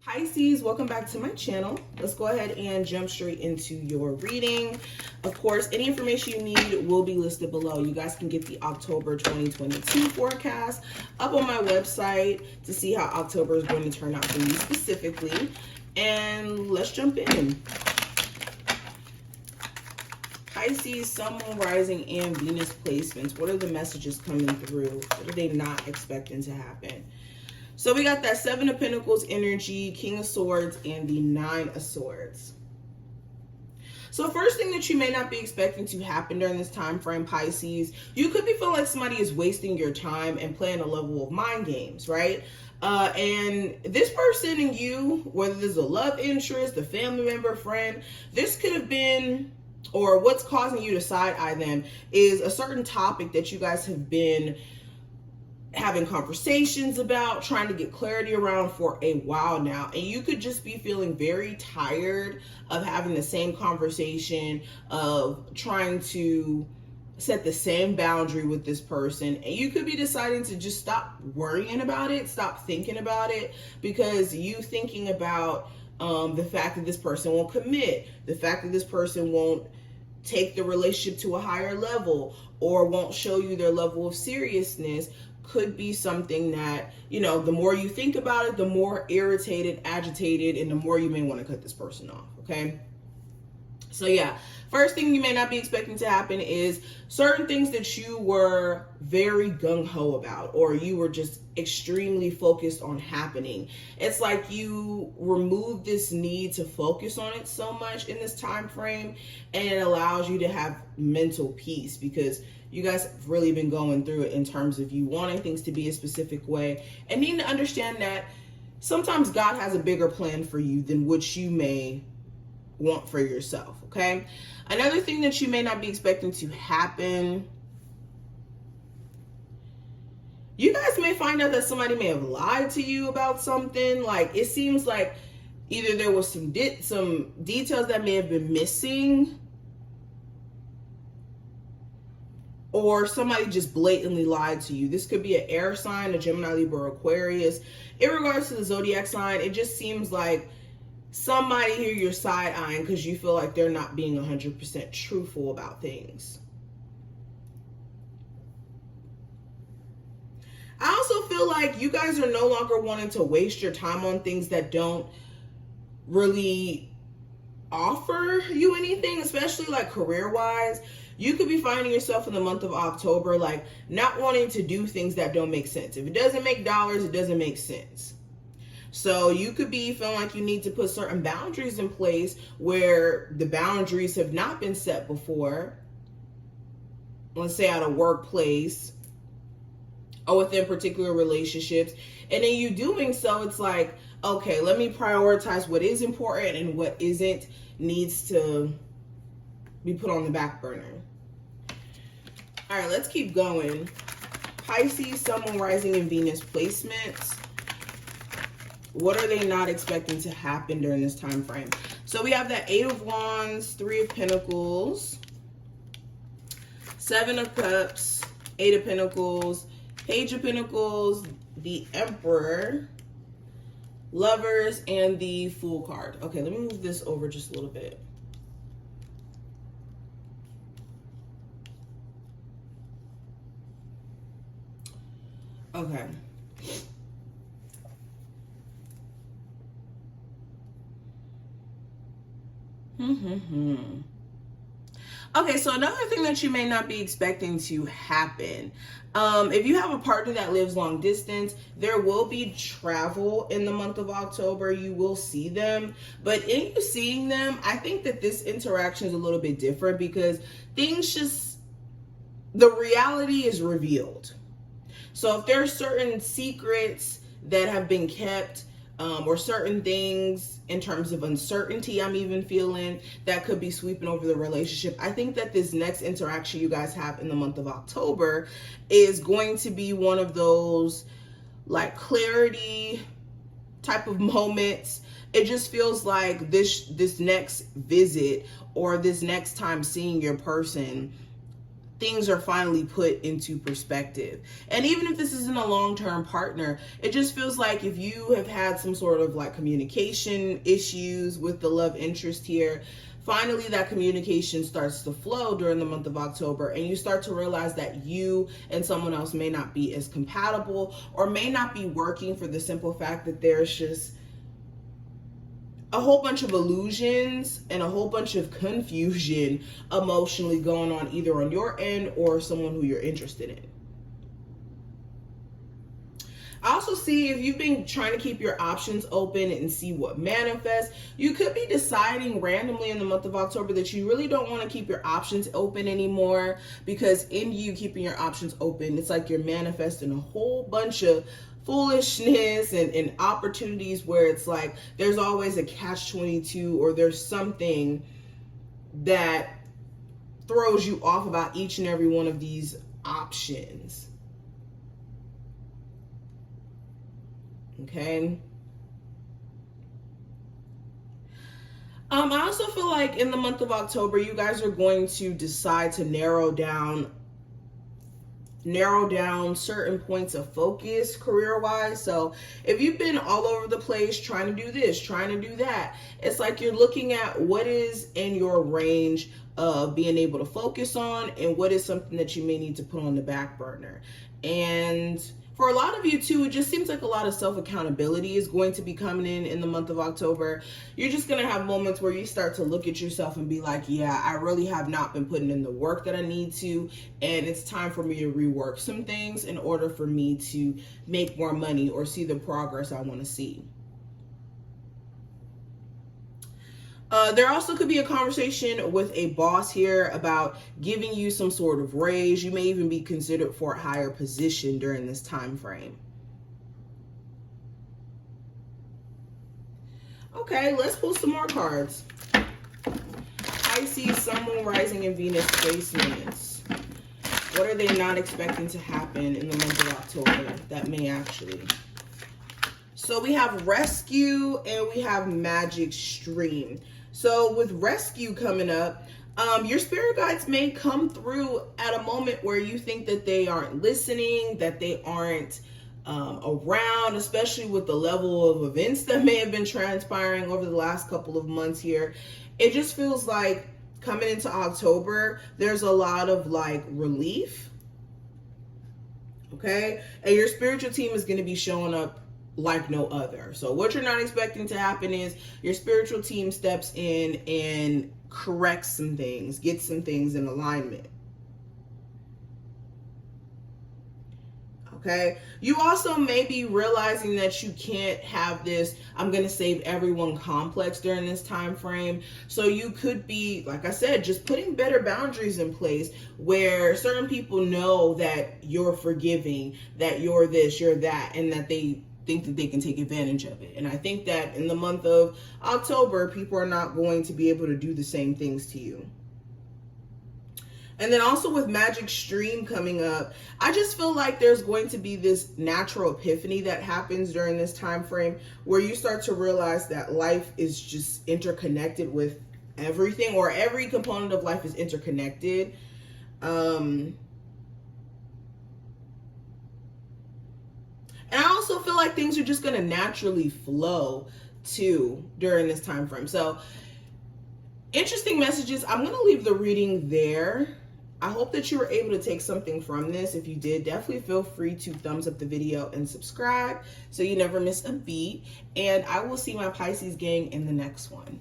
Pisces, welcome back to my channel. Let's go ahead and jump straight into your reading. Of course, any information you need will be listed below. You guys can get the October 2022 forecast up on my website to see how October is going to turn out for you specifically. And let's jump in. Pisces, Sun, Moon, Rising, and Venus placements. What are the messages coming through? What are they not expecting to happen? So we got that Seven of Pentacles energy, King of Swords, and the Nine of Swords. So first thing that you may not be expecting to happen during this time frame, Pisces, you could be feeling like somebody is wasting your time and playing a level of mind games, right? And this person and you, whether there's a love interest, a family member, friend, this could have been, or what's causing you to side-eye them is a certain topic that you guys have been having conversations about, trying to get clarity around for a while now. And you could just be feeling very tired of having the same conversation, of trying to set the same boundary with this person. And you could be deciding to just stop worrying about it, stop thinking about it, because you thinking about the fact that this person won't commit, the fact that this person won't take the relationship to a higher level, or won't show you their level of seriousness, could be something that, you know, the more you think about it, the more irritated, agitated, and the more you may want to cut this person off, okay? So yeah, first thing you may not be expecting to happen is certain things that you were very gung-ho about, or you were just extremely focused on happening. It's like you remove this need to focus on it so much in this time frame, and it allows you to have mental peace, because you guys have really been going through it in terms of you wanting things to be a specific way and needing to understand that sometimes God has a bigger plan for you than what you may want for yourself, okay? Another thing that you may not be expecting to happen, you guys may find out that somebody may have lied to you about something. Like, it seems like either there was some details that may have been missing, or somebody just blatantly lied to you. This could be an air sign, a Gemini, Libra, Aquarius. In regards to the zodiac sign, it just seems like somebody here you're side-eyeing because you feel like they're not being 100% truthful about things. I also feel like you guys are no longer wanting to waste your time on things that don't really offer you anything, especially like career-wise. You could be finding yourself in the month of October like not wanting to do things that don't make sense. If it doesn't make dollars, it doesn't make sense. So you could be feeling like you need to put certain boundaries in place where the boundaries have not been set before. Let's say at a workplace or within particular relationships. And then you doing so, it's like, okay, let me prioritize what is important and what isn't needs to be put on the back burner. All right, let's keep going. Pisces, Sun, Moon, Rising, and Venus placements. What are they not expecting to happen during this time frame? So we have that Eight of Wands, Three of Pentacles, Seven of Cups, Eight of Pentacles, Page of Pentacles, the Emperor, Lovers, and the Fool card. Okay, let me move this over just a little bit. Okay. Okay, so another thing that you may not be expecting to happen, if you have a partner that lives long distance, there will be travel in the month of October. You will see them, but in you seeing them, I think that this interaction is a little bit different because things just, the reality is revealed. So if there are certain secrets that have been kept, or certain things in terms of uncertainty I'm even feeling that could be sweeping over the relationship, I think that this next interaction you guys have in the month of October is going to be one of those clarity type of moments. It just feels like this next visit or this next time seeing your person, things are finally put into perspective. And even if this isn't a long-term partner, it just feels like if you have had some sort of like communication issues with the love interest here, finally that communication starts to flow during the month of October, and you start to realize that you and someone else may not be as compatible, or may not be working, for the simple fact that there's just a whole bunch of illusions and a whole bunch of confusion emotionally going on, either on your end or someone who you're interested in. I also see, if you've been trying to keep your options open and see what manifests, you could be deciding randomly in the month of October that you really don't want to keep your options open anymore, because in you keeping your options open, it's like you're manifesting a whole bunch of foolishness and opportunities where it's like there's always a catch-22, or there's something that throws you off about each and every one of these options. Okay. I also feel like in the month of October, you guys are going to decide to narrow down certain points of focus career-wise. So if you've been all over the place trying to do this, trying to do that, it's like you're looking at what is in your range of being able to focus on, and what is something that you may need to put on the back burner. And for a lot of you too, it just seems like a lot of self-accountability is going to be coming in the month of October. You're just going to have moments where you start to look at yourself and be like, yeah, I really have not been putting in the work that I need to, and it's time for me to rework some things in order for me to make more money or see the progress I want to see. There also could be a conversation with a boss here about giving you some sort of raise. You may even be considered for a higher position during this time frame. Okay, let's pull some more cards. Pisces, Sun, Moon, Rising, and Venus placements. What are they not expecting to happen in the month of October that may actually? So we have Rescue and we have Magic Stream. So with Rescue coming up, your spirit guides may come through at a moment where you think that they aren't listening, that they aren't around, especially with the level of events that may have been transpiring over the last couple of months here. It just feels like coming into October, there's a lot of like relief. Okay. And your spiritual team is going to be showing up like no other. So what you're not expecting to happen is your spiritual team steps in and corrects some things, gets some things in alignment. Okay. You also may be realizing that you can't have this "I'm going to save everyone" complex during this time frame. So you could be, like I said, just putting better boundaries in place where certain people know that you're forgiving, that you're this, you're that, and that they think that they can take advantage of it. And I think that in the month of October, people are not going to be able to do the same things to you. And then also with Magic Stream coming up, I just feel like there's going to be this natural epiphany that happens during this time frame where you start to realize that life is just interconnected with everything, or every component of life is interconnected. And I also feel like things are just going to naturally flow too during this time frame. So interesting messages. I'm going to leave the reading there. I hope that you were able to take something from this. If you did, definitely feel free to thumbs up the video and subscribe so you never miss a beat. And I will see my Pisces gang in the next one.